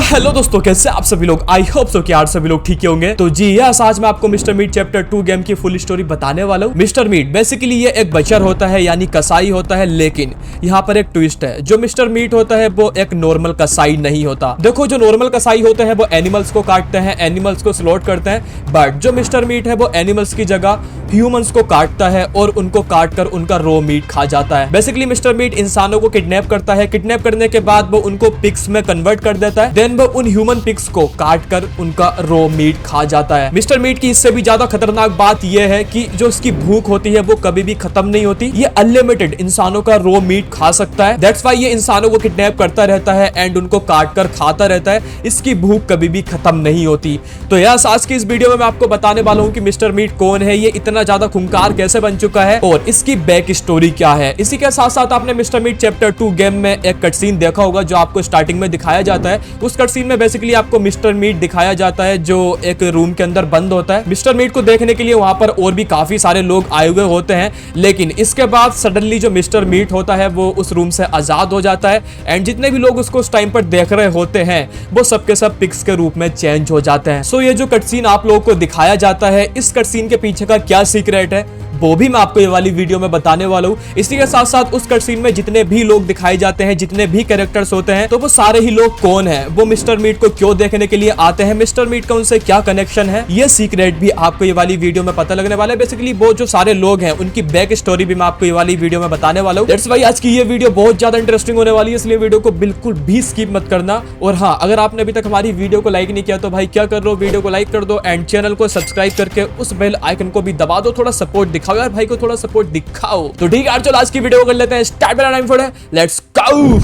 Hello दोस्तों, कैसे आप सभी लोग। आई होप सो कि आप सभी लोग ठीक होंगे। तो जी यस, आज मैं आपको मिस्टर मीट चैप्टर 2 गेम की फुल स्टोरी बताने वाला हूँ। मिस्टर मीट बेसिकली ये एक बचर होता है, यानी कसाई होता है, लेकिन यहाँ पर एक ट्विस्ट है। जो मिस्टर मीट होता है वो एक नॉर्मल कसाई नहीं होता। देखो, जो नॉर्मल कसाई होते हैं वो एनिमल्स को काटते हैं, एनिमल्स को स्लॉट करते हैं, बट जो मिस्टर मीट है वो एनिमल्स की जगह ह्यूमंस को काटता है और उनको काट कर उनका रॉ मीट खा जाता है। बेसिकली मिस्टर मीट इंसानों को किडनैप करता है, किडनैप करने के बाद वो उनको पिग्स में कन्वर्ट कर देता है, देन वो उन ह्यूमन पिग्स को काट कर उनका रॉ मीट खा जाता है। मिस्टर मीट की इससे भी ज्यादा खतरनाक बात यह है कि जो उसकी भूख होती है वो कभी भी खत्म नहीं होती। ये अनलिमिटेड इंसानों का रॉ मीट खा सकता है। दैट्स व्हाई ये इंसानों को किडनैप करता रहता है एंड उनको काट कर खाता रहता है। इसकी भूख कभी भी खत्म नहीं होती। तो यस, आज की इस वीडियो में मैं आपको बताने वाला हूँ कि मिस्टर मीट कौन है, ये इतना ज्यादा खूंखार कैसे बन चुका है और इसकी बैक स्टोरी क्या है। इसी के साथ साथ आपने मिस्टर मीट चैप्टर 2 गेम में एक कट सीन देखा होगा जो आपको स्टार्टिंग में दिखाया जाता है। उस कट सीन में बेसिकली आपको मिस्टर मीट दिखाया जाता है जो एक रूम के अंदर बंद होता है। मिस्टर मीट को देखने के लिए वहां पर और भी काफी सारे लोग आए हुए होते हैं, लेकिन इसके बाद सडनली जो मिस्टर मीट होता है वो उस रूम से आजाद हो जाता है एंड जितने भी लोग उसको उस टाइम पर देख रहे होते हैं वो सबके सब पिग्स के रूप में चेंज हो जाते हैं। सो ये जो कट सीन आप लोगों को दिखाया जाता है, इस कट सीन के पीछे का क्या सीक्रेट है वो भी मैं आपको ये वाली वीडियो में बताने वाला हूँ। इसी के साथ साथ उस कट सीन में जितने भी लोग दिखाए जाते हैं, जितने भी कैरेक्टर्स होते हैं, तो वो सारे ही लोग कौन हैं, वो मिस्टर मीट को क्यों देखने के लिए आते हैं, मिस्टर मीट का उनसे क्या कनेक्शन है, ये सीक्रेट भी आपको ये वाली वीडियो में पता लगने वाला है। बेसिकली वो जो सारे लोग हैं उनकी बैक स्टोरी भी मैं आपको ये वाली वीडियो में बताने वाला हूँ। दैट्स व्हाई आज की ये वीडियो बहुत ज्यादा इंटरेस्टिंग होने वाली है, इसलिए वीडियो को बिल्कुल भी स्किप मत करना। और हाँ, अगर आपने अभी तक हमारी वीडियो को लाइक नहीं किया तो भाई क्या कर रहे हो, वीडियो को लाइक कर दो एंड चैनल को सब्सक्राइब करके उस बेल आइकन को भी दबा दो। थोड़ा सपोर्ट दिखाओ यार, भाई को थोड़ा सपोर्ट दिखाओ। तो ठीक है, चलो आज की वीडियो को कर लेते हैं स्टार्ट। मेरा टाइम है, लेट्स गो।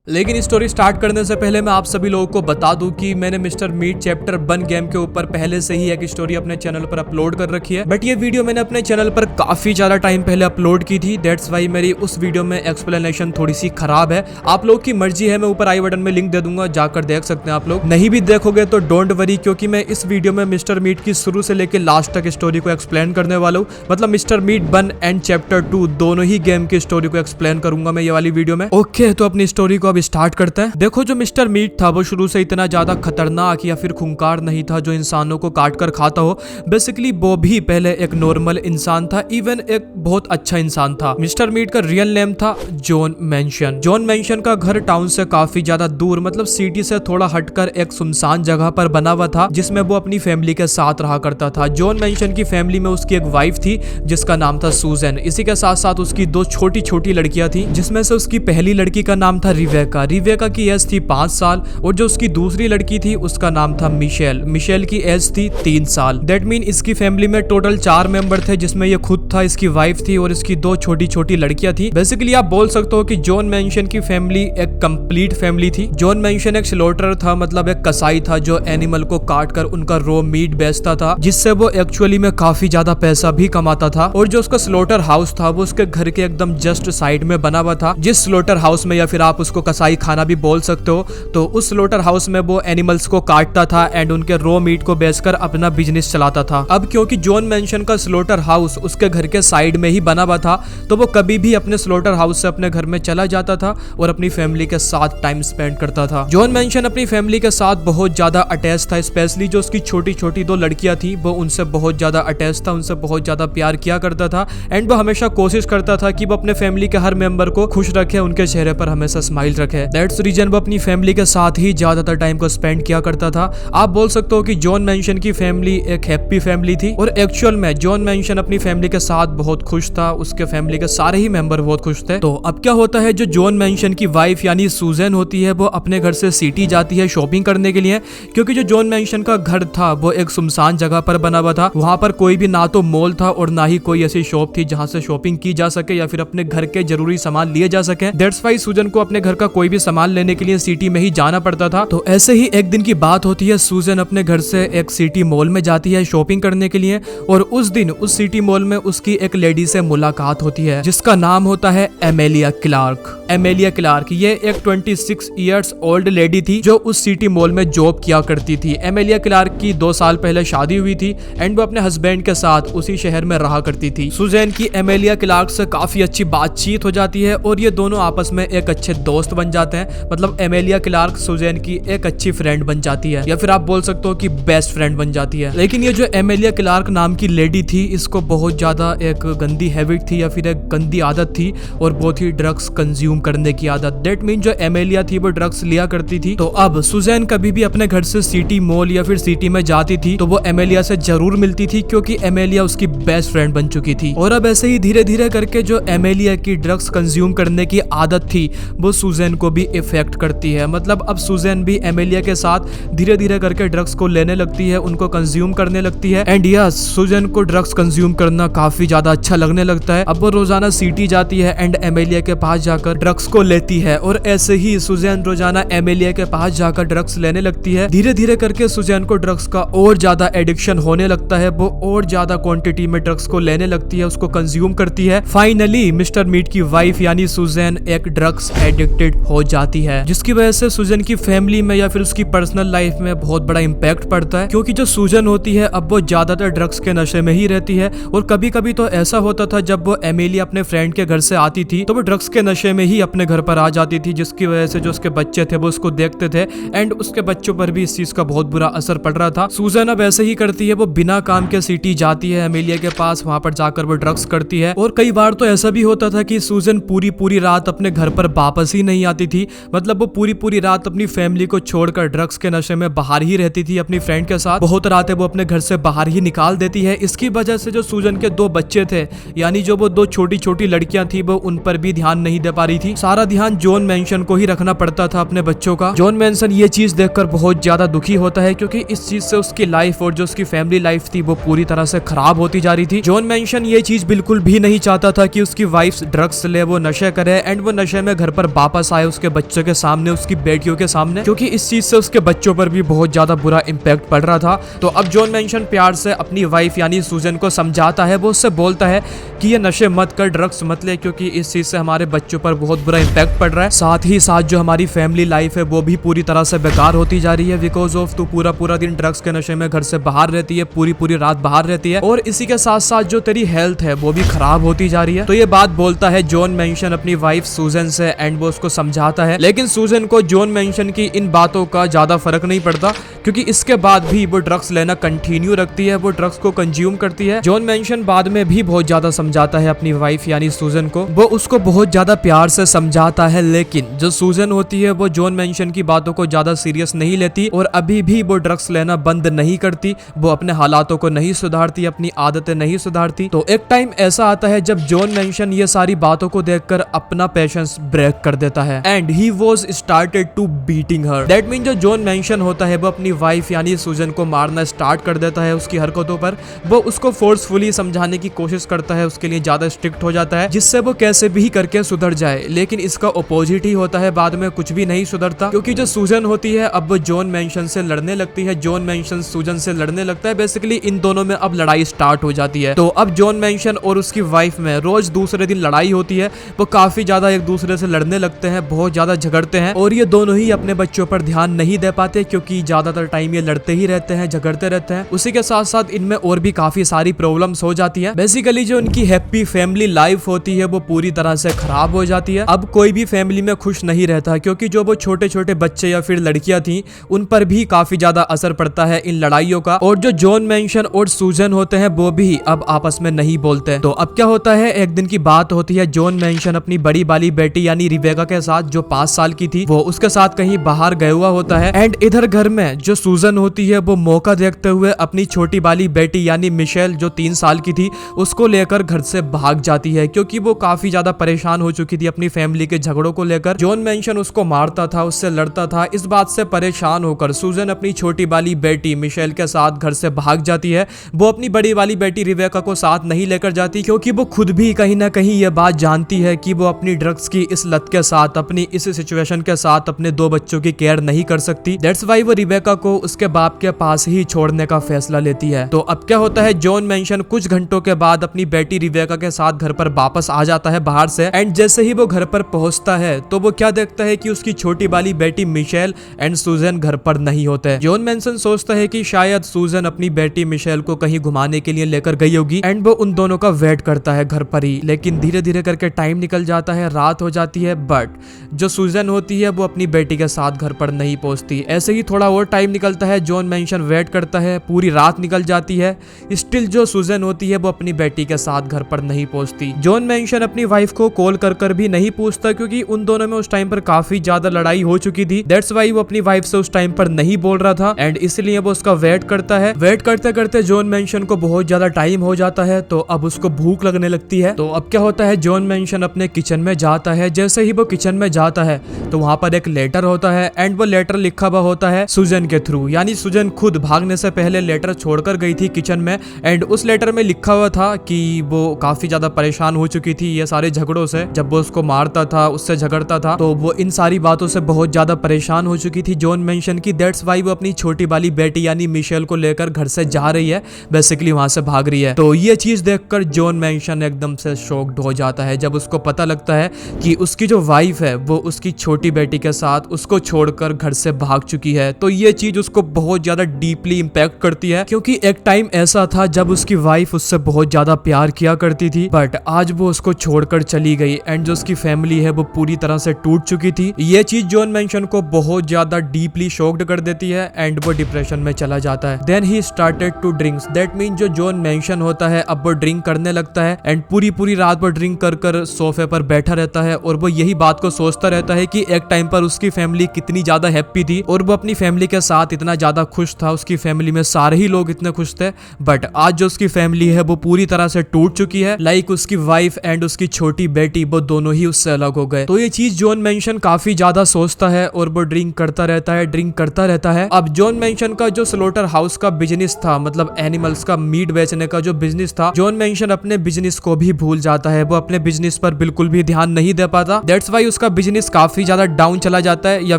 लेकिन स्टोरी स्टार्ट करने से पहले मैं आप सभी लोगों को बता दूं कि मैंने मिस्टर मीट चैप्टर 1 गेम के ऊपर पहले से ही एक स्टोरी अपने चैनल पर अपलोड कर रखी है, बट ये वीडियो मैंने अपने चैनल पर काफी ज्यादा टाइम पहले अपलोड की थी। दैट्स व्हाई मेरी उस वीडियो में एक्सप्लेनेशन थोड़ी सी खराब है। आप लोग की मर्जी है, मैं ऊपर आई बटन में लिंक दे दूंगा, जाकर देख सकते हैं आप लोग। नहीं भी देखोगे तो डोंट वरी, क्योंकि मैं इस वीडियो में मिस्टर मीट की शुरू से लेकर लास्ट तक स्टोरी को एक्सप्लेन करने वाला हूँ। मतलब मिस्टर मीट 1 एंड चैप्टर 2 दोनों ही गेम की स्टोरी को एक्सप्लेन करूंगा मैं ये वाली वीडियो में। ओके, तो अपनी स्टोरी को अब स्टार्ट करते हैं। देखो, जो मिस्टर मीट था वो शुरू से इतना ज्यादा खतरनाक या फिर खूंखार नहीं था जो इंसानों को काट कर खाता हो। बेसिकली वो भी पहले एक नॉर्मल इंसान था, इवन एक बहुत अच्छा इंसान था। मिस्टर मीट का रियल नेम था जॉन मैंशन। जॉन मैंशन का घर टाउन से काफी ज्यादा दूर, मतलब सिटी से थोड़ा हटकर एक सुनसान जगह पर बना हुआ था, जिसमें वो अपनी फैमिली के साथ रहा करता था। जॉन मैंशन की फैमिली में उसकी एक वाइफ थी जिसका नाम था सूजन। इसी के साथ साथ उसकी 2 छोटी छोटी लड़कियां थी, जिसमें से उसकी पहली लड़की का नाम था रिवेका। रिवेका की एज थी 5 साल और जो उसकी दूसरी लड़की थी उसका नाम था मिशेल। मिशेल की एज थी 3 साल। दैट मीन इसकी फैमिली में टोटल 4 मेंबर थे, जिसमें ये खुद था, इसकी वाइफ थी और इसकी 2 छोटी छोटी लड़कियां थी। बेसिकली आप बोल सकते हो कि जॉन मैंशन की फैमिली एक कंप्लीट फैमिली थी। जॉन मैंशन एक स्लॉटर था, मतलब एक कसाई था जो एनिमल को काट कर उनका रॉ मीट बेचता था, जिससे वो एक्चुअली में काफी ज्यादा पैसा भी कमाता था। और जो उसका स्लॉटर हाउस था वो उसके घर के एकदम जस्ट साइड में बना हुआ था। जिस स्लॉटर हाउस में, या फिर आप उसको कसाई खाना भी बोल सकते हो, तो उस स्लॉटर हाउस में वो एनिमल्स को काटता था एंड उनके रॉ मीट को बेचकर अपना बिजनेस चलाता था। अब क्योंकि जॉन मैंशन का स्लॉटर हाउस उसके घर के साइड में ही बना हुआ था, तो वो कभी भी अपने स्लॉटर हाउस से अपने घर में चला जाता था और अपनी फैमिली के साथ टाइम स्पेंड करता था। जॉन मैंशन अपनी फैमिली के साथ बहुत ज्यादा अटैच था, स्पेशली जो उसकी छोटी छोटी 2 लड़कियां थी वो उनसे बहुत ज्यादा अटैच था, उनसे बहुत ज्यादा प्यार किया करता था एंड वो हमेशा कोशिश करता था कि वो अपने फैमिली के हर मेंबर को खुश रखे, उनके चेहरे पर हमेशा स्माइल रखे। दैट्स रीजन वो अपनी फैमिली के साथ ही ज्यादातर टाइम को स्पेंड किया करता था। आप बोल सकते हो कि जॉन मैंशन की फैमिली एक हैप्पी फैमिली थी और एक्चुअल में जॉन मैंशन अपनी फैमिली के साथ बहुत खुश था, उसके फैमिली के सारे ही मेंबर बहुत खुश थे। तो अब क्या होता है, जो जॉन मैंशन की वाइफ यानी सूजन होती है वो अपने घर से सिटी जाती है शॉपिंग करने के लिए, क्योंकि जो जॉन मैंशन का घर था वो एक सुनसान जगह पर बना हुआ था। वहां पर कोई भी ना तो मॉल था और ना ही कोई ऐसी शॉप थी जहां से शॉपिंग की जा सके या फिर अपने घर के जरूरी सामान लिए जा सके। दैट्स व्हाई सूजन को अपने घर का कोई भी सामान लेने के लिए सिटी में ही जाना पड़ता था। तो ऐसे ही एक दिन की बात होती है, सूजन अपने घर से एक सिटी मॉल में जाती है शॉपिंग करने के लिए, और उस दिन उस सिटी मॉल में उसकी एक लेडी से मुलाकात होती है जिसका नाम होता है एमेलिया क्लार्क। एमेलिया क्लार्क ये एक 26 इयर्स ओल्ड लेडी थी जो उस सिटी मॉल में जॉब किया करती थी। एमेलिया क्लार्क की 2 साल पहले शादी हुई थी एंड वो अपने हस्बैंड के साथ उसी शहर में रहा करती थी। सुजैन की एमेलिया क्लार्क से काफी अच्छी बातचीत हो जाती है और ये दोनों आपस में एक अच्छे दोस्त बन जाते हैं। मतलब एमेलिया क्लार्क सुजैन की एक अच्छी फ्रेंड बन जाती है, या फिर आप बोल सकते हो कि बेस्ट फ्रेंड बन जाती है। लेकिन ये जो एमेलिया क्लार्क नाम की लेडी थी, इसको बहुत ज्यादा एक गंदी हैबिट थी या फिर एक गंदी आदत थी, और बहुत ही ड्रग्स कंज्यूम करने की आदत। दैट मीन जो एमेलिया थी वो ड्रग्स लिया करती थी। तो अब सुजैन कभी भी अपने घर से सिटी मॉल या फिर सिटी में जाती थी तो वो एमेलिया से जरूर मिलती थी, क्योंकि एमेलिया उसकी बेस्ट फ्रेंड बन चुकी थी। और अब ऐसे ही धीरे धीरे करके जो एमेलिया की ड्रग्स कंज्यूम करने की आदत थी वो सुजैन को भी इफेक्ट करती है। मतलब अब सुजैन भी एमेलिया के साथ धीरे धीरे करके ड्रग्स को लेने लगती है, उनको कंज्यूम करने लगती है। एंड यस, सुजैन को ड्रग्स कंज्यूम करना काफी ज्यादा अच्छा लगने लगता है। अब वो रोजाना सिटी जाती है एंड एमेलिया के पास जाकर ड्रग्स को लेती है, और ऐसे ही सुजैन रोजाना एमेलिया के पास जाकर ड्रग्स लेने लगती है। धीरे धीरे करके सुजैन को ड्रग्स का और ज्यादा एडिक्शन होने लगता है, वो और ज्यादा क्वांटिटी में ड्रग्स को लेने लगती है, उसको कंज्यूम करती है। फाइनली मिस्टर मीट की वाइफ यानी सुजैन एक ड्रग्स एडिक्टेड हो जाती है, जिसकी वजह से सुजैन की फैमिली में या फिर उसकी पर्सनल लाइफ में बहुत बड़ा इम्पैक्ट पड़ता है। क्योंकि जो सुजैन होती है अब वो ज्यादातर ड्रग्स के नशे में ही रहती है, और कभी कभी तो ऐसा होता था जब वो एमेलिया अपने फ्रेंड के घर से आती थी तो वो ड्रग्स के नशे में ही अपने घर पर आ जाती थी, जिसकी वजह से जो उसके बच्चे थे वो उसको देखते थे एंड उसके बच्चों पर भी इस चीज का बहुत बुरा असर पड़ रहा था। सुजैन अब ऐसे ही करती है, वो बिना काम के सिटी जाती है एमेलिया के पास, वहां पर जाकर वो ड्रग्स करती है। और कई बार तो ऐसा भी होता था कि सुजैन पूरी रात अपने घर पर वापस ही नहीं आती थी। मतलब वो पूरी रात अपनी फैमिली को छोड़कर ड्रग्स के नशे में बाहर ही रहती थी अपनी फ्रेंड के साथ। बहुत रातें वो अपने घर से बाहर ही निकाल देती है। इसकी वजह से जो सुजैन के 2 बच्चे थे, यानी जो वो 2 छोटी छोटी लड़कियां थी, वो उन पर भी ध्यान नहीं दे पा रही थी। सारा ध्यान जॉन मैंशन को ही रखना पड़ता था अपने बच्चों का। जॉन मैंशन ये चीज देखकर बहुत ज्यादा दुखी होता है, क्योंकि इस चीज से उसकी लाइफ और जो उसकी फैमिली लाइफ थी वो पूरी तरह से खराब होती जा रही थी। जॉन मैंशन ये चीज बिल्कुल भी नहीं चाहता था कि उसकी वाइफ ड्रग्स ले, वो नशे करे एंड वो नशे में घर पर वापस आए उसके बच्चों के सामने, उसकी बेटियों के सामने, क्योंकि इस चीज से उसके बच्चों पर भी बहुत ज्यादा बुरा इंपैक्ट पड़ रहा था। तो अब जॉन मैंशन प्यार से अपनी वाइफ यानी सुजैन को समझाता है, वो उससे बोलता है कि ये नशे मत कर, ड्रग्स मत ले, क्योंकि इस चीज से हमारे बच्चों पर बहुत बुरा इंपैक्ट पड़ रहा है। साथ ही साथ जो हमारी फैमिली लाइफ है वो भी पूरी तरह से बेकार होती जा रही है, बिकॉज ऑफ तू पूरा दिन ड्रग्स के नशे में घर से बाहर रहती है, पूरी रात बाहर रहती है, और इसी के साथ साथ जो तेरी हेल्थ है वो भी खराब होती जा रही है। तो ये बात बोलता है जॉन मैंशन अपनी वाइफ सुजैन से एंड वो उसको समझाता है। लेकिन सुजैन को जॉन मैंशन की इन बातों का ज्यादा फर्क नहीं पड़ता, क्योंकि इसके बाद भी वो ड्रग्स लेना कंटिन्यू रखती है, वो ड्रग्स को कंज्यूम करती है। जॉन मैंशन बाद में भी बहुत ज्यादा समझाता है अपनी वाइफ यानी सुजैन को, वो उसको बहुत ज्यादा प्यार से समझाता है, लेकिन जो सुजैन होती है वो जॉन मैंशन की बातों को ज्यादा सीरियस नहीं लेती और अभी भी वो ड्रग्स लेना बंद नहीं करती, वो अपने हालातों को नहीं सुधारती, अपनी आदतें नहीं सुधारती। तो एक टाइम ऐसा आता है जब जॉन मैंशन ये सारी बातों को देखकर अपना पेशेंस ब्रेक कर देता है and he was started to beating her. That mean जो जॉन मैंशन होता है वो अपनी वाइफ यानी सुजैन को मारना स्टार्ट कर देता है उसकी हरकतों पर। वो उसको फोर्सफुली समझाने की कोशिश करता है, उसके लिए ज्यादा स्ट्रिक्ट हो जाता है जिससे वो कैसे भी करके सुधर जाए, लेकिन इसका अपोजिट ही होता है, बाद में कुछ भी नहीं सुधरता, क्योंकि जो सुजैन होती है अब वो जॉन मैंशन से लड़ने लगती है, जॉन मैंशन सुजैन से लड़ने लगता है। बेसिकली इन दोनों में अब लड़ाई स्टार्ट हो जाती है। तो अब जॉन मैंशन और उसकी वाइफ में रोज दूसरे दिन लड़ाई होती है, वो काफी ज्यादा एक दूसरे से लड़ने लगते हैं, बहुत ज्यादा झगड़ते हैं और ये दोनों ही अपने बच्चों पर ध्यान नहीं दे पाते, क्योंकि ज्यादातर टाइम ये लड़ते ही रहते हैं, झगड़ते रहते हैं। उसी के साथ साथ इनमें और भी काफी सारी प्रॉब्लम्स हो जाती है। बेसिकली जो उनकी हैप्पी फैमिली लाइफ होती है वो पूरी तरह से खराब हो जाती है। अब कोई भी फैमिली में खुश नहीं रहता, क्योंकि जो वो छोटे छोटे बच्चे या फिर लड़कियां थी उन पर भी काफी ज्यादा असर पड़ता है इन लड़ाइयों का, और जो जॉन मैंशन और सुजैन होते हैं वो भी अब आपस में नहीं बोलते। तो अब क्या होता है, एक दिन की बात होती है, जॉन मैंशन अपनी बड़ी वाली बेटी यानी रिबेका के साथ जो 5 साल की थी वो उसके साथ कहीं बाहर गया हुआ होता है एंड इधर घर में जो सुजैन होती है वो मौका देखते हुए अपनी छोटी वाली बेटी यानी मिशेल जो 3 साल की थी उसको लेकर घर से भाग जाती है, क्योंकि वो काफी ज्यादा परेशान हो चुकी थी अपनी फैमिली के झगड़ों को लेकर। जॉन मैंशन उसको मारता था, उससे लड़ता था, इस बात से परेशान होकर सुजैन अपनी छोटी वाली बेटी मिशेल के साथ घर से भाग जाती है। वो अपनी बड़ी वाली बेटी रिबेका को साथ नहीं लेकर जाती, क्योंकि वो खुद भी कहीं ना कहीं ये बात जानती है कि वो अपनी ड्रग्स की इस लत के साथ अब अपनी इस सिचुएशन के साथ अपने 2 बच्चों की केयर नहीं कर सकती। दैट्स वाई वो रिबेका को उसके बाप के पास ही छोड़ने का फैसला लेती है। तो अब क्या होता है, जॉन मेंशन कुछ घंटों के बाद अपनी बेटी रिबेका के साथ घर पर वापस आ जाता है बाहर से। एंड जैसे ही वो घर पर पहुंचता है तो वो क्या देखता है कि उसकी छोटी वाली बेटी मिशेल एंड सुजन घर पर नहीं होते। जॉन मेंशन सोचता है कि शायद सुजन अपनी बेटी मिशेल को कहीं घुमाने के लिए लेकर गई होगी एंड वो उन दोनों का वेट करता है घर पर ही। लेकिन धीरे धीरे करके टाइम निकल जाता है, रात हो जाती है, बट जो सुजन होती है वो अपनी बेटी के साथ घर पर नहीं पहुंचती। ऐसे ही थोड़ा और टाइम निकलता है, जॉन मेंशन वेट करता है, पूरी रात निकल जाती है, स्टिल जो सुजन होती है वो अपनी बेटी के साथ घर पर नहीं पहुंचती। जॉन मेंशन अपनी वाइफ को कॉल कर भी नहीं पूछता क्योंकि उन दोनों में उस टाइम पर काफी ज्यादा लड़ाई हो चुकी थी। दैट्स वाई वो अपनी वाइफ से उस टाइम पर नहीं बोल रहा था एंड इसलिए वो उसका वेट करता है। वेट करते करते जॉन मेंशन को बहुत ज्यादा टाइम हो जाता है तो अब उसको भूख लगने लगती है। तो अब क्या होता है, जॉन मेंशन अपने किचन में जाता है। जैसे ही वो किचन में जाता है तो वहां पर एक लेटर होता है एंड वो लेटर लिखा हुआ होता है सुजन के थ्रू, यानी सुजन खुद भागने से पहले लेटर छोड़कर गई थी किचन में। एंड उस लेटर में लिखा हुआ था कि वो काफी ज्यादा परेशान हो चुकी थी ये सारे झगड़ों से, जब वो उसको मारता था, उससे झगड़ता था, तो वो इन सारी बातों से बहुत ज्यादा परेशान हो चुकी थी जॉन मेंशन की। दैट्स वाई वो अपनी छोटी वाली बेटी यानी मिशेल को लेकर घर से जा रही है, बेसिकली वहां से भाग रही है। तो ये चीज देखकर जॉन मेंशन एकदम से शॉक्ड हो जाता है जब उसको पता लगता है कि उसकी जो वाइफ है वो उसकी छोटी बेटी के साथ उसको छोड़कर घर से भाग चुकी है। तो ये चीज उसको बहुत ज्यादा डीपली इंपैक्ट करती है क्योंकि एक टाइम ऐसा था जब उसकी वाइफ उससे बहुत ज्यादा प्यार किया करती थी, बट आज वो उसको छोड़कर चली गई एंड जो उसकी फैमिली है वो पूरी तरह से टूट चुकी थी। ये चीज जॉन मेंशन को बहुत ज्यादा डीपली शॉक्ड कर देती है एंड वो डिप्रेशन में चला जाता है। Then he started to drinks, that mean जो जॉन मेंशन होता है अब वो ड्रिंक करने लगता है एंड पूरी रात वो ड्रिंक कर सोफे पर बैठा रहता है और वो यही बात को सोचता रहता है कि एक टाइम पर उसकी फैमिली कितनी ज्यादा हैप्पी थी और वो अपनी फैमिली के साथ इतना ज्यादा खुश था, उसकी फैमिली में सारे ही लोग इतने खुश थे, बट आज जो उसकी फैमिली है वो पूरी तरह से टूट चुकी है। लाइक उसकी वाइफ एंड उसकी छोटी बेटी वो दोनों ही उससे अलग हो गए। तो ये चीज जॉन मेंशन काफी ज्यादा सोचता है और वो ड्रिंक करता रहता है। अब जॉन मेंशन का जो स्लोटर हाउस का बिजनेस था, मतलब एनिमल्स का मीट बेचने का जो बिजनेस था, जॉन मेंशन अपने बिजनेस को भी भूल जाता है, वो अपने बिजनेस पर बिल्कुल भी ध्यान नहीं दे पाता। दैट्स वाई उसका बिजनेस काफी ज्यादा डाउन चला जाता है या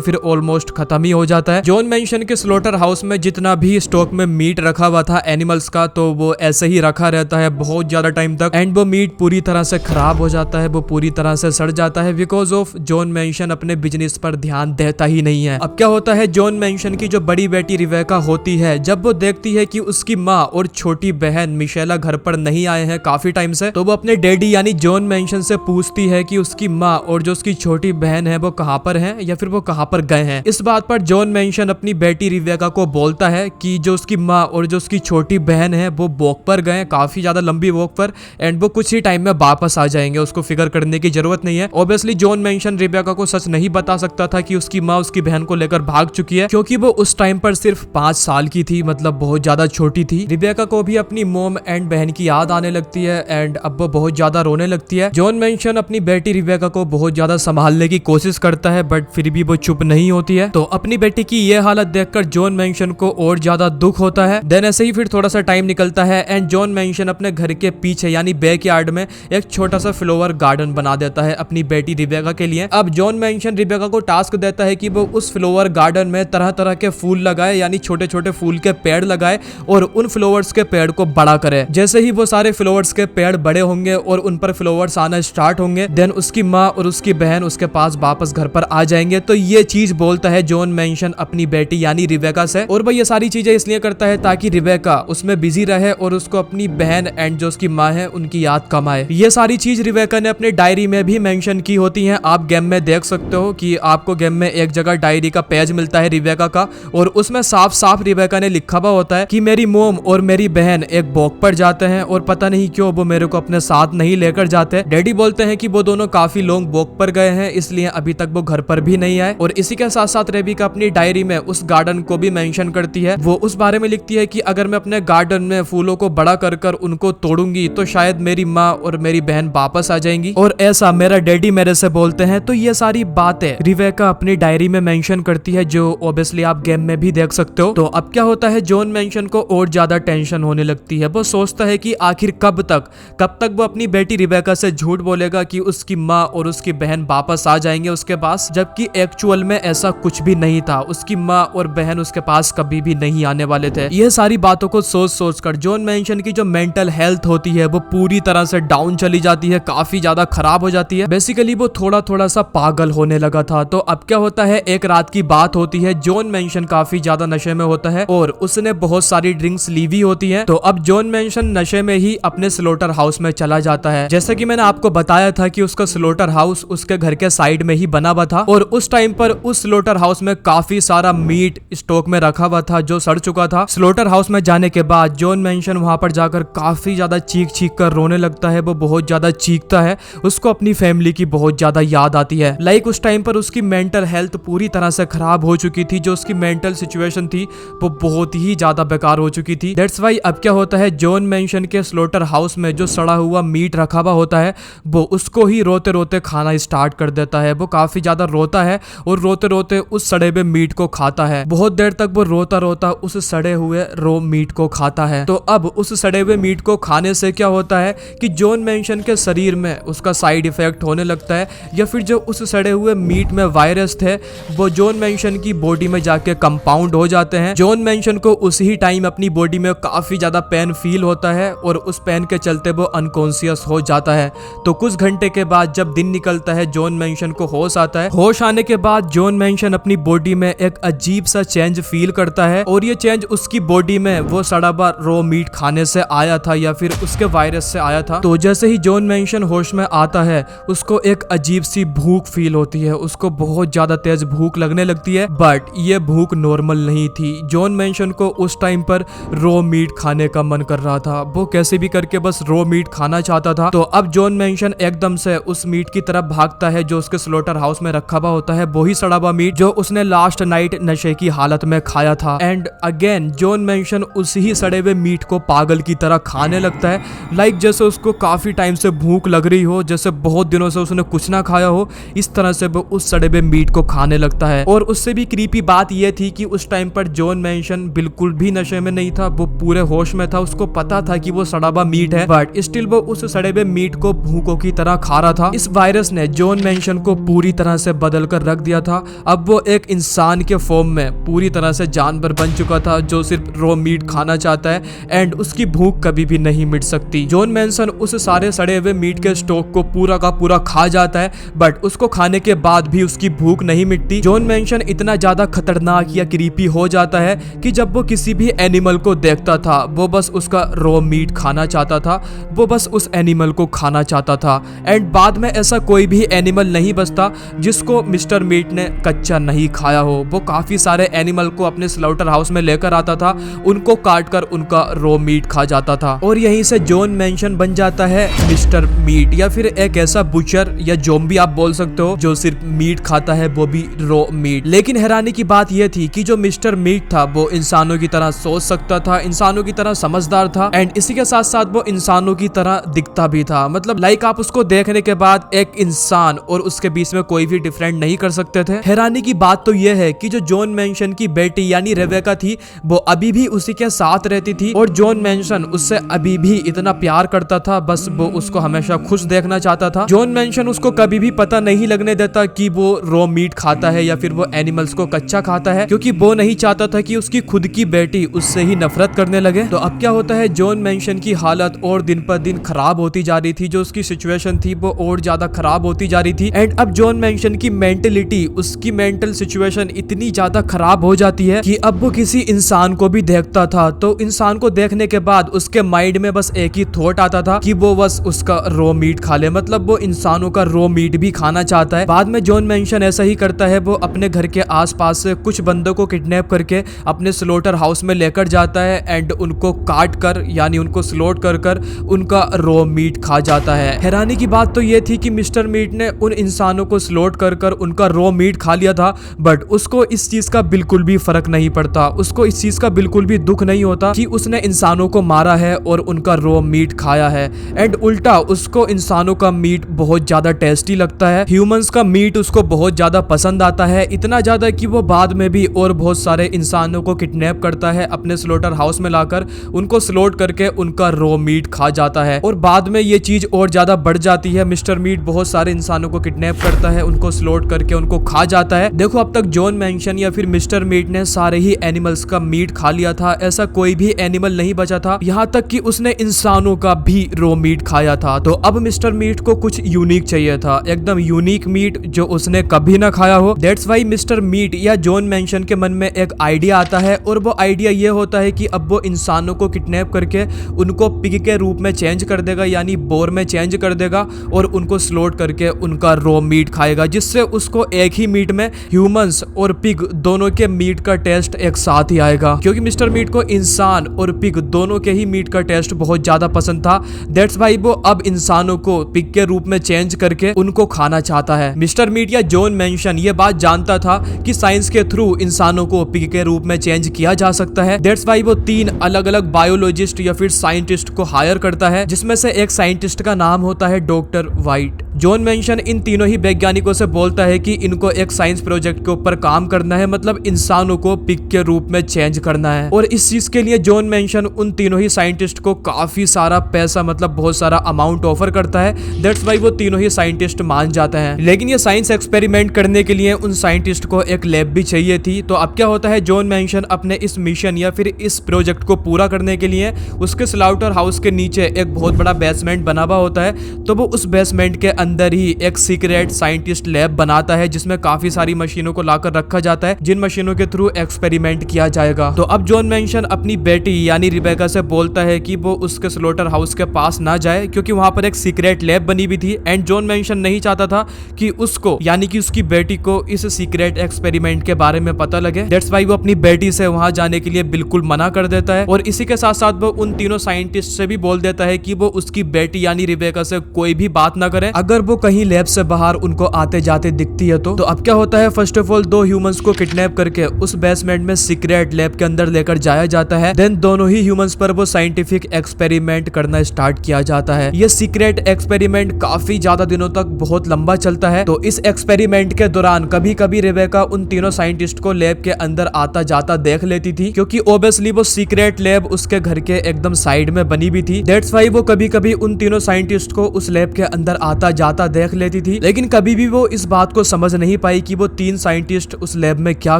फिर ऑलमोस्ट खत्म ही हो जाता है। जॉन मेंशन के स्लोटर हाउस में जितना भी स्टॉक में मीट रखा हुआ था एनिमल्स का, तो वो ऐसे ही रखा रहता है बहुत ज्यादा टाइम तक एंड वो मीट पूरी तरह से खराब हो जाता है, वो पूरी तरह से सड़ जाता है बिकॉज ऑफ जॉन मेंशन अपने बिजनेस पर ध्यान देता ही नहीं है। अब क्या होता है, जॉन मेंशन की जो बड़ी बेटी रिबेका होती है, जब वो देखती है कि उसकी माँ और छोटी बहन मिशेला घर पर नहीं आए हैं काफी टाइम से, तो वो अपने डैडी यानी जॉन मेंशन से पूछती है कि उसकी माँ और जो उसकी छोटी बहन है वो कहाँ पर हैं या फिर वो कहाँ पर गए हैं। इस बात पर जॉन मेंशन अपनी बेटी रिबेका को बोलता है कि जो उसकी माँ और जो उसकी छोटी बहन है वो वॉक पर गए, काफी ज्यादा लंबी वॉक पर, एंड वो कुछ ही टाइम में वापस आ जाएंगे, उसको फिक्र करने की जरूरत नहीं है। ऑब्वियसली जॉन मेंशन रिबेका को सच नहीं बता सकता था कि उसकी माँ उसकी बहन को लेकर भाग चुकी है क्योंकि वो उस टाइम पर सिर्फ 5 साल की थी, मतलब बहुत ज्यादा छोटी थी। रिबेका को भी अपनी मॉम एंड बहन की याद आने लगती है एंड अब वो बहुत ज्यादा रोने लगती है। जॉन मेंशन अपनी बेटी रिबेका को बहुत ज्यादा संभालने की कोशिश करता है बट फिर भी वो चुप नहीं होती है। तो अपनी बेटी की ये हालत देखकर जॉन मेंशन को और ज्यादा दुख होता है। देन ऐसे ही फिर थोड़ा सा टाइम निकलता है एंड जॉन मेंशन अपने घर के पीछे यानी बैकयार्ड में एक छोटा सा फ्लावर गार्डन बना देता है अपनी बेटी रिबेका के लिए। अब जॉन मेंशन रिबेका को टास्क देता है कि वो उस फ्लावर गार्डन में तरह तरह के फूल लगाए, यानी छोटे छोटे फूल के पेड़ लगाए और उन फ्लावर्स के पेड़ को बड़ा करे। जैसे ही वो सारे फ्लावर्स के पेड़ बड़े होंगे और उन पर फ्लावर्स आना स्टार्ट होंगे, देन उसकी माँ और उसकी बहन उसके पास वापस घर पर आ जाएंगे। तो ये चीज बोलता है जॉन मेंशन अपनी बेटी यानी रिबेका से, और वो ये सारी चीजें इसलिए करता है ताकि रिबेका उसमें बिजी रहे और उसको अपनी बहन एंड जो उसकी माँ है उनकी याद कम आए। ये सारी चीज रिबेका ने अपनी डायरी में भी मेंशन की होती हैं। आप गेम में देख सकते हो कि आपको गेम में एक जगह डायरी का पेज मिलता है रिबेका का, और उसमें साफ साफ रिबेका ने लिखा हुआ होता है कि मेरी मोम और मेरी बहन एक वॉक पर जाते हैं और पता नहीं क्यों वो मेरे को अपने साथ नहीं लेकर जाते। डैडी बोलते हैं कि वो दोनों काफी लॉन्ग वॉक पर गए हैं इसलिए अभी तक वो घर पर भी नहीं आए। और इसी के साथ साथ रेबिका अपनी डायरी में उस गार्डन को भी मेंशन करती है। वो उस बारे में लिखती है कि अगर मैं अपने गार्डन में फूलों को बड़ा कर कर उनको तोड़ूंगी तो शायद मेरी माँ और मेरी बहन वापस आ जाएंगी, और ऐसा मेरा डैडी मेरे से बोलते हैं। तो ये सारी बातें रिबेका अपनी डायरी में मेंशन करती है, जो ऑब्वियसली आप गेम में भी देख सकते हो। तो अब क्या होता है, जॉन मेंशन को और ज्यादा टेंशन होने लगती है। वो सोचता है कि आखिर कब तक वो अपनी बेटी रिबेका से झूठ बोलेगा कि उसकी माँ और उसकी बहन वापस वापस आ जाएंगे उसके पास, जबकि एक्चुअल में ऐसा कुछ भी नहीं था। उसकी माँ और बहन उसके पास कभी भी नहीं आने वाले थे। यह सारी बातों को सोच सोच कर जॉन मैंशन की जो मेंटल हेल्थ होती है वो पूरी तरह से डाउन चली जाती है, काफी ज्यादा खराब हो जाती है। बेसिकली वो थोड़ा थोड़ा सा पागल होने लगा था। तो अब क्या होता है, एक रात की बात होती है, जॉन मैंशन काफी ज्यादा नशे में होता है और उसने बहुत सारी ड्रिंक्स ली हुई होती है। तो अब जॉन मैंशन नशे में ही अपने स्लोटर हाउस में चला जाता है। जैसा कि मैंने आपको बताया था कि उसका स्लोटर हाउस उसके घर के साइड में ही बना हुआ था और उस टाइम पर उस स्लोटर हाउस में काफी सारा मीट स्टॉक में रखा हुआ था जो सड़ चुका था। स्लोटर हाउस में जाने के बाद जॉन मैंशन वहां पर जाकर काफी ज्यादा चीख चीख कर रोने लगता है। वो बहुत ज्यादा चीखता है, उसको अपनी फैमिली की बहुत ज्यादा याद आती है। लाइक उस टाइम पर उसकी मेंटल हेल्थ पूरी तरह से खराब हो चुकी थी, जो उसकी मेंटल सिचुएशन थी वो बहुत ही ज्यादा बेकार हो चुकी थी। दैट्स वाई अब क्या होता है, जॉन मैंशन के स्लोटर हाउस में जो सड़ा हुआ मीट रखा हुआ होता है वो उसको ही रोते रोते खाना स्टार्ट कर देता है। वो काफी ज्यादा रोता है और रोते रोते उस सड़े हुए मीट को खाता है। बहुत देर तक वो रोता रोता उस सड़े हुए रो मीट को खाता है। तो अब उस सड़े हुए मीट को खाने से क्या होता है कि जॉन मैंशन के शरीर में उसका साइड इफेक्ट होने लगता है, या फिर जो उस सड़े हुए मीट में वायरस थे वो जॉन मैंशन की बॉडी में जाके कंपाउंड हो जाते हैं। जॉन मैंशन को उसी टाइम अपनी बॉडी में काफी ज्यादा पेन फील होता है और उस पेन के चलते वो अनकॉन्शियस हो जाता है। तो कुछ घंटे के बाद जब दिन निकलता है जॉन मैंशन को होश आता है। होश आने के बाद जॉन मैंशन अपनी बॉडी में एक अजीब सा चेंज फील करता है और ये चेंज उसकी बॉडी में वो सड़ा हुआ रो मीट खाने से आया था या फिर उसके वायरस से आया था। तो जैसे ही जॉन मैंशन होश में आता है उसको एक अजीब सी भूख फील होती है, उसको बहुत ज्यादा तेज भूख लगने लगती है। बट ये भूख नॉर्मल नहीं थी। जॉन मैंशन को उस टाइम पर रो मीट खाने का मन कर रहा था, वो कैसे भी करके बस रो मीट खाना चाहता था। तो अब जॉन मैंशन एकदम से उस मीट की तरफ भागता है जो उसके स्लोटर हाउस में रखा हुआ होता है, वही सड़ा हुआ मीट जो उसने लास्ट नाइट नशे की हालत में खाया था। एंड अगेन जॉन मैंशन उसी सड़े हुए मीट को पागल की तरह खाने लगता है, लाइक जैसे उसको काफी टाइम से भूख लग रही हो, जैसे बहुत दिनों से उसने कुछ ना खाया हो, इस तरह से वो उस सड़े हुए मीट को खाने लगता है। और उससे भी क्रीपी बात यह थी कि उस टाइम पर जॉन मैंशन बिल्कुल भी नशे में नहीं था, वो पूरे होश में था। उसको पता था कि वो सड़ा हुआ मीट है, बट स्टिल वो उस सड़े हुए मीट को भूखों की तरह खा रहा था। इस वायरस ने जॉन मैंशन को पूरी तरह से बदल कर रख दिया था। अब वो एक इंसान के फॉर्म में पूरी तरह से जानवर बन चुका था जो सिर्फ रो मीट खाना चाहता है एंड उसकी भूख कभी भी नहीं मिट सकती। जॉन मैंसन उस सारे सड़े हुए मीट के स्टॉक को पूरा का पूरा खा जाता है, बट उसको खाने के बाद भी उसकी भूख नहीं मिटती। जॉन मैंशन इतना ज्यादा खतरनाक या क्रीपी हो जाता है कि जब वो किसी भी एनिमल को देखता था वो बस उसका रो मीट खाना चाहता था, वो बस उस एनिमल को खाना चाहता था। एंड बाद में ऐसा कोई भी एनिमल नहीं बचता जिसको मिस्टर मीट ने कच्चा नहीं खाया हो। वो काफी सारे एनिमल को अपने स्लाउटर हाउस में लेकर आता था, उनको काट कर उनका रो मीट खा जाता था और यहीं से जॉन मैंशन बन जाता है मिस्टर मीट, या फिर एक ऐसा बुचर या ज़ॉम्बी आप बोल सकते हो जो सिर्फ मीट खाता है, वो भी रो मीट। लेकिन हैरानी की बात यह थी कि जो मिस्टर मीट था वो इंसानों की तरह सोच सकता था, इंसानों की तरह समझदार था एंड इसी के साथ साथ वो इंसानों की तरह दिखता भी था। मतलब लाइक आप उसको देखने के बाद एक इंसान और उसके बीच में कोई भी डिफरेंट नहीं कर सकते थे। हैरानी की बात तो यह है कि जो जॉन मैंशन की बेटी यानी रेबेका थी वो अभी भी उसी के साथ रहती थी और जॉन मैंशन उससे अभी भी इतना प्यार करता था, बस वो उसको हमेशा खुश देखना चाहता था। जॉन मैंशन उसको कभी भी पता नहीं लगने देता कि वो रो मीट खाता है या फिर वो एनिमल्स को कच्चा खाता है, क्योंकि वो नहीं चाहता था कि उसकी खुद की बेटी उससे ही नफरत करने लगे। तो अब क्या होता है, जॉन मैंशन की हालत और दिन पर दिन खराब होती जा रही थी, जो उसकी सिचुएशन थी वो और ज्यादा खराब होती जा रही थी। एंड अब जॉन मैंशन की मेंटलिटी, उसकी मेंटल सिचुएशन इतनी ज्यादा खराब हो जाती है कि अब वो किसी इंसान को भी देखता था तो इंसान को देखने के बाद उसके माइंड में बस एक ही थॉट आता था कि वो बस उसका रो मीट खा ले, मतलब वो इंसानों का रो मीट भी खाना चाहता है। बाद में जॉन मैंशन ऐसा ही करता है, वो अपने घर के आसपास से कुछ बंदों को किडनैप करके अपने स्लोटर हाउस में लेकर जाता है एंड उनको काट कर यानी उनको स्लोट कर कर उनका रो मीट खा जाता है। हैरानी की बात तो ये थी कि मिस्टर मीट ने उन इंसानों को स्लोट कर कर उनका रो मीट खा लिया था, बट उसको इस चीज का बिल्कुल भी फर्क नहीं पड़ता, उसको इस चीज का बिल्कुल भी दुख नहीं होता कि उसने इंसानों को मारा है और उनका रो मीट खाया है। एंड उल्टा उसको इंसानों का मीट बहुत ज्यादा टेस्टी लगता है, ह्यूमंस का मीट उसको बहुत ज्यादा पसंद आता है, इतना ज्यादा कि वो बाद में भी और बहुत सारे इंसानों को किडनैप करता है, अपने स्लोटर हाउस में लाकर उनको स्लोट करके उनका रो मीट खा जाता है। और बाद में ये चीज और ज्यादा बढ़ जाती है, मिस्टर मीट बहुत सारे इंसानों को को किडनैप करता है, उनको स्लॉट करके उनको खा जाता है। देखो अब तक जॉन मैंशन या फिर मिस्टर मीट ने सारे ही एनिमल्स का मीट खा लिया था, ऐसा कोई भी एनिमल नहीं बचा था, यहाँ तक कि उसने इंसानों का भी रॉ मीट खाया था। तो अब मिस्टर मीट को कुछ यूनिक चाहिए था, एकदम यूनिक मीट जो उसने कभी ना खाया हो। दैट्स वाई मिस्टर मीट या जॉन मैंशन के मन में एक आइडिया आता है और वो आइडिया ये होता है कि अब वो इंसानों को किडनैप करके उनको पिग के रूप में चेंज कर देगा, यानी बोर में चेंज कर देगा और उनको स्लॉट करके उनका रॉ मीट खाएगा, जिससे उसको एक ही मीट में ह्यूमंस और पिग दोनों के मीट का टेस्ट एक साथ ही आएगा, क्योंकि मिस्टर मीट को इंसान और पिग दोनों के ही मीट का टेस्ट बहुत ज्यादा पसंद था। दैट्स वाई वो अब इंसानों को पिग के रूप में चेंज करके उनको खाना चाहता है। मिस्टर मीट या जॉन मैंशन ये बात जानता था कि साइंस के थ्रू इंसानों को पिग के रूप में चेंज किया जा सकता है। दैट्स वाई वो 3 अलग अलग बायोलॉजिस्ट या फिर साइंटिस्ट को हायर करता है, जिसमें से एक साइंटिस्ट का नाम होता है doctor white. John mention in तीनों ही वैज्ञानिकों से बोलता है कि इनको एक साइंस प्रोजेक्ट के ऊपर काम करना है, मतलब इंसानों को पिग के रूप में चेंज करना है। और इस चीज के लिए जॉन मैंशन उन तीनों ही साइंटिस्ट को काफी सारा पैसा, मतलब बहुत सारा अमाउंट ऑफर करता है। दैट्स वाई वो तीनों ही साइंटिस्ट मान जाते हैं। लेकिन ये साइंस एक्सपेरिमेंट करने के लिए उन साइंटिस्ट को एक लैब भी चाहिए थी। तो अब क्या होता है, जॉन मैंशन अपने इस मिशन या फिर इस प्रोजेक्ट को पूरा करने के लिए उसके स्लाउटर हाउस के नीचे एक बहुत बड़ा बेसमेंट बना हुआ होता है। तो वो उस बेसमेंट के अंदर ही एक सीक्रेट साइंटिस्ट लैब बनाता है, जिसमें काफी सारी मशीनों को लाकर रखा जाता है, जिन मशीनों के थ्रू एक्सपेरिमेंट किया जाएगा। तो अब जॉन मैंशन अपनी बेटी यानी रिबेका से बोलता है कि वो उसके स्लॉटर हाउस के पास ना जाए, क्योंकि वहां पर एक सीक्रेट लैब बनी हुई थी एंड जॉन मैंशन नहीं चाहता था कि उसको यानी कि उसकी बेटी को इस सीक्रेट एक्सपेरिमेंट के बारे में पता लगे। दैट्स वाई वो अपनी बेटी से वहां जाने के लिए बिल्कुल मना कर देता है और इसी के साथ साथ वो उन तीनों साइंटिस्ट से भी बोल देता है कि वो उसकी बेटी यानी रिबेका से कोई भी बात ना करे, अगर वो कहीं लैब से बाहर उनको आते जाते दिखती है। तो अब क्या होता है, फर्स्ट ऑफ ऑल 2 ह्यूमंस को किडनैप करके उस बेसमेंट में सीक्रेट लैब के अंदर लेकर जाया जाता है। देन दोनों ही ह्यूमंस पर वो साइंटिफिक एक्सपेरिमेंट करना स्टार्ट किया जाता है। ये सीक्रेट एक्सपेरिमेंट काफी ज्यादा दिनों तक बहुत लंबा चलता है। तो इस एक्सपेरिमेंट के दौरान कभी कभी रिबेका उन तीनों साइंटिस्ट को लैब के अंदर आता जाता देख लेती थी, क्योंकि ऑब्वियसली वो सीक्रेट लैब उसके घर के एकदम साइड में बनी भी थी। दैट्स वाई वो कभी कभी उन तीनों साइंटिस्ट को उस लैब के अंदर आता जाता देख लेती थी, लेकिन कभी भी वो इस बात को समझ नहीं पाई कि वो 3 साइंटिस्ट उस लैब में क्या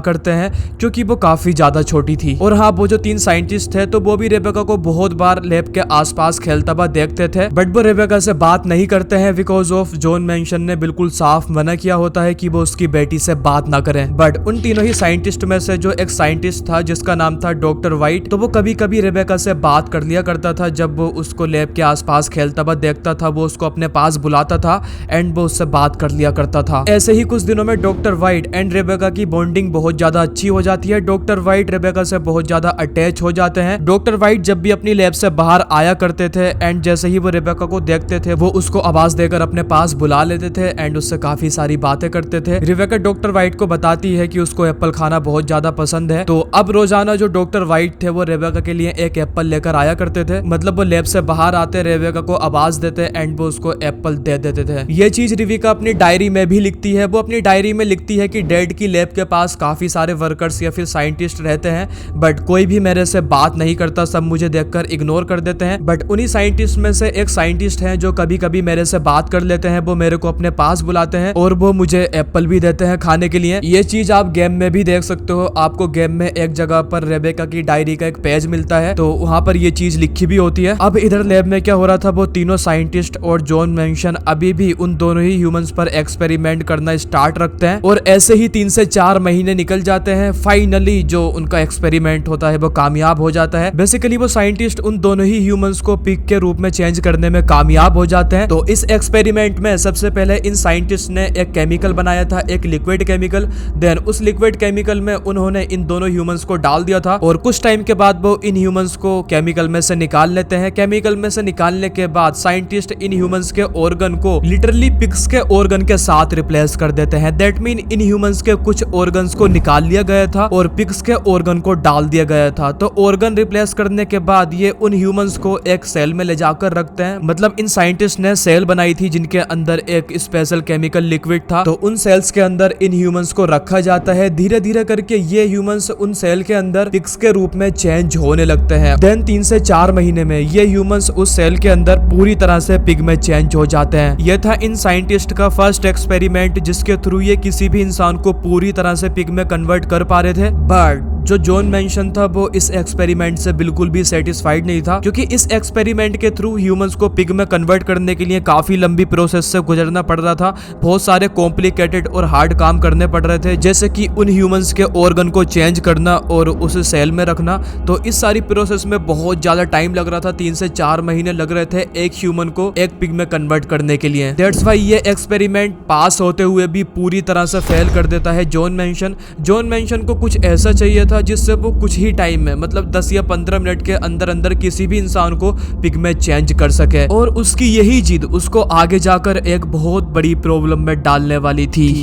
करते हैं, क्योंकि वो काफी ज्यादा छोटी थी। और हाँ, वो जो 3 साइंटिस्ट थे तो वो भी रेबेका को बहुत बार लैब के आसपास खेलता हुआ देखते थे, बट वो रेबेका से बात नहीं करते हैं बिकॉज ऑफ जॉन मैंशन ने बिल्कुल साफ मना किया होता है कि वो उसकी बेटी से बात ना करें। बट उन तीनों ही साइंटिस्ट में से जो एक साइंटिस्ट था जिसका नाम था डॉक्टर वाइट, तो वो कभी कभी रेबेका से बात कर लिया करता था। जब वो उसको लैब के आसपास खेलता हुआ देखता था वो उसको अपने पास बुलाता था एंड वो उससे बात कर लिया करता था। ऐसे ही कुछ दिनों में डॉक्टर वाइट एंड रेबेका की बॉन्डिंग बहुत ज्यादा अच्छी हो जाती है। डॉक्टर वाइट रेबेका से बहुत ज्यादा अटैच हो जाते हैं। डॉक्टर वाइट जब भी अपनी लैब से बाहर आया करते थे एंड जैसे ही वो रेबेका को देखते थे वो उसको आवाज देकर अपने पास बुला लेते थे एंड उससे काफी सारी बातें करते थे। रेबेका डॉक्टर वाइट को बताती है कि उसको एप्पल खाना बहुत ज्यादा पसंद है। तो अब रोजाना जो डॉक्टर वाइट थे वो रेबेका के लिए एक एप्पल लेकर आया करते थे, मतलब वो लैब से बाहर आते, रेबेका को आवाज देते एंड वो उसको एप्पल दे देते थे। ये चीज रेबेका अपनी डायरी में भी लिखती है। वो अपनी डायरी में लिखती है कि डैड की लैब के पास काफी सारे वर्कर्स या फिर साइंटिस्ट रहते हैं, बट कोई भी मेरे से बात नहीं करता, सब मुझे देखकर इग्नोर कर देते हैं। बट उन्हीं साइंटिस्ट में से एक साइंटिस्ट है जो कभी कभी मेरे से बात कर लेते हैं, वो मेरे को अपने पास बुलाते हैं और वो मुझे एप्पल भी देते हैं खाने के लिए। ये चीज आप गेम में भी देख सकते हो। आपको गेम में एक जगह पर रेबेका की डायरी का एक पेज मिलता है, तो वहां पर ये चीज लिखी भी होती है। अब इधर लैब में क्या हो रहा था, वो तीनों साइंटिस्ट और जॉन मैंशन अभी भी उन दोनों ही ह्यूमंस पर एक्सपेरिमेंट करना स्टार्ट रखते हैं और ऐसे ही 3 से 4 महीने निकल जाते हैं। फाइनली जो उनका एक्सपेरिमेंट होता है वो कामयाब हो जाता है। बेसिकली वो साइंटिस्ट उन दोनों ही ह्यूमंस को पिग के रूप में चेंज करने में कामयाब हो जाते हैं। तो इस एक्सपेरिमेंट में सबसे पहले इन साइंटिस्ट ने एक केमिकल बनाया था, एक लिक्विड केमिकल। देन उस लिक्विड केमिकल में उन्होंने इन दोनों ह्यूमंस को डाल दिया था और कुछ टाइम के बाद वो इन ह्यूमंस को केमिकल में से निकाल लेते हैं। केमिकल में से निकालने के बाद साइंटिस्ट इन ह्यूमंस के ऑर्गन को लिटरली पिग्स के ऑर्गन के साथ रिप्लेस कर देते हैं। दैट मीन इन ह्यूमंस के कुछ ऑर्गन्स को निकाल लिया गया था और पिग्स के ऑर्गन को डाल दिया गया था। तो ऑर्गन रिप्लेस करने के बाद ये उन ह्यूमंस को एक सेल में ले जाकर रखते हैं। मतलब इन साइंटिस्ट ने सेल बनाई थी जिनके अंदर एक स्पेशल केमिकल लिक्विड था, तो उन सेल्स के अंदर इन ह्यूमंस को रखा जाता है। धीरे धीरे करके ये ह्यूमंस उन सेल के अंदर पिग्स के रूप में चेंज होने लगते हैं। देन 3 से 4 महीने में ये ह्यूमंस उस सेल के अंदर पूरी तरह से पिग में चेंज हो जाते हैं। यह था इन साइंटिस्ट साइंटिस्ट का फर्स्ट एक्सपेरिमेंट जिसके थ्रू ये किसी भी इंसान को पूरी तरह से पिग में कन्वर्ट कर पा रहे थे। बट जो जॉन मैंशन था वो इस एक्सपेरिमेंट से बिल्कुल भी सेटिस्फाइड नहीं था, क्योंकि इस एक्सपेरिमेंट के थ्रू ह्यूमंस को पिग में कन्वर्ट करने के लिए काफी लंबी प्रोसेस से गुजरना पड़ रहा था। बहुत सारे कॉम्प्लिकेटेड और हार्ड काम करने पड़ रहे थे, जैसे कि उन ह्यूमंस के ऑर्गन को चेंज करना और उसे सेल में रखना। तो इस सारी प्रोसेस में बहुत ज्यादा टाइम लग रहा था, 3 से 4 महीने लग रहे थे एक ह्यूमन को एक पिग में कन्वर्ट करने के लिए। दैट्स व्हाई ये एक्सपेरिमेंट पास होते हुए भी पूरी तरह से फेल कर देता है जॉन मैंशन। जॉन मैंशन को कुछ ऐसा चाहिए था जिससे वो कुछ ही टाइम में, मतलब 10 या 15 मिनट के अंदर अंदर किसी भी इंसान को पिग में चेंज कर सके, और उसकी यही जिद उसको आगे जाकर एक बहुत बड़ी प्रॉब्लम में डालने वाली थी।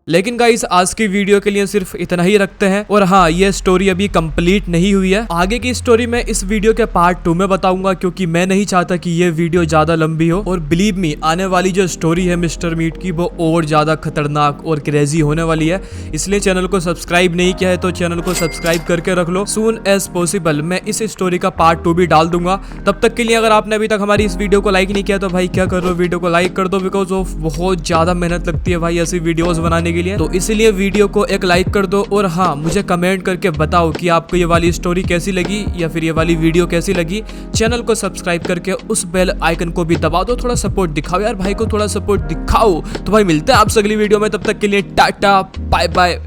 लेकिन गाइस आज की वीडियो के लिए सिर्फ इतना ही रखते हैं। और हाँ, ये स्टोरी अभी कंप्लीट नहीं हुई है, आगे की स्टोरी मैं इस वीडियो के पार्ट 2 में बताऊंगा, क्योंकि मैं नहीं चाहता कि ये वीडियो ज्यादा लंबी हो। और बिलीव मी, आने वाली जो स्टोरी है मिस्टर मीट की वो और ज्यादा खतरनाक और क्रेजी होने वाली है। इसलिए चैनल को सब्सक्राइब नहीं किया है तो चैनल को सब्सक्राइब करके रख लो। सून एज पॉसिबल मैं इस स्टोरी का पार्ट 2 भी डाल दूंगा। तब तक के लिए अगर आपने अभी तक हमारी इस वीडियो को लाइक नहीं किया तो भाई क्या कर रहे हो, वीडियो को लाइक कर दो, बिकॉज ऑफ बहुत ज्यादा मेहनत लगती है भाई ऐसी वीडियोस बनाने के लिए। तो इसलिए वीडियो को एक लाइक कर दो। और हाँ, मुझे कमेंट करके बताओ कि आपको ये वाली स्टोरी कैसी लगी या फिर ये वाली वीडियो कैसी लगी। चैनल को सब्सक्राइब करके उस बेल आइकन को भी दबा दो, थोड़ा सपोर्ट दिखाओ यार, भाई को थोड़ा सपोर्ट दिखाओ। तो भाई मिलते हैं आपसे अगली वीडियो में, तब तक के लिए टाटा बाय बाय।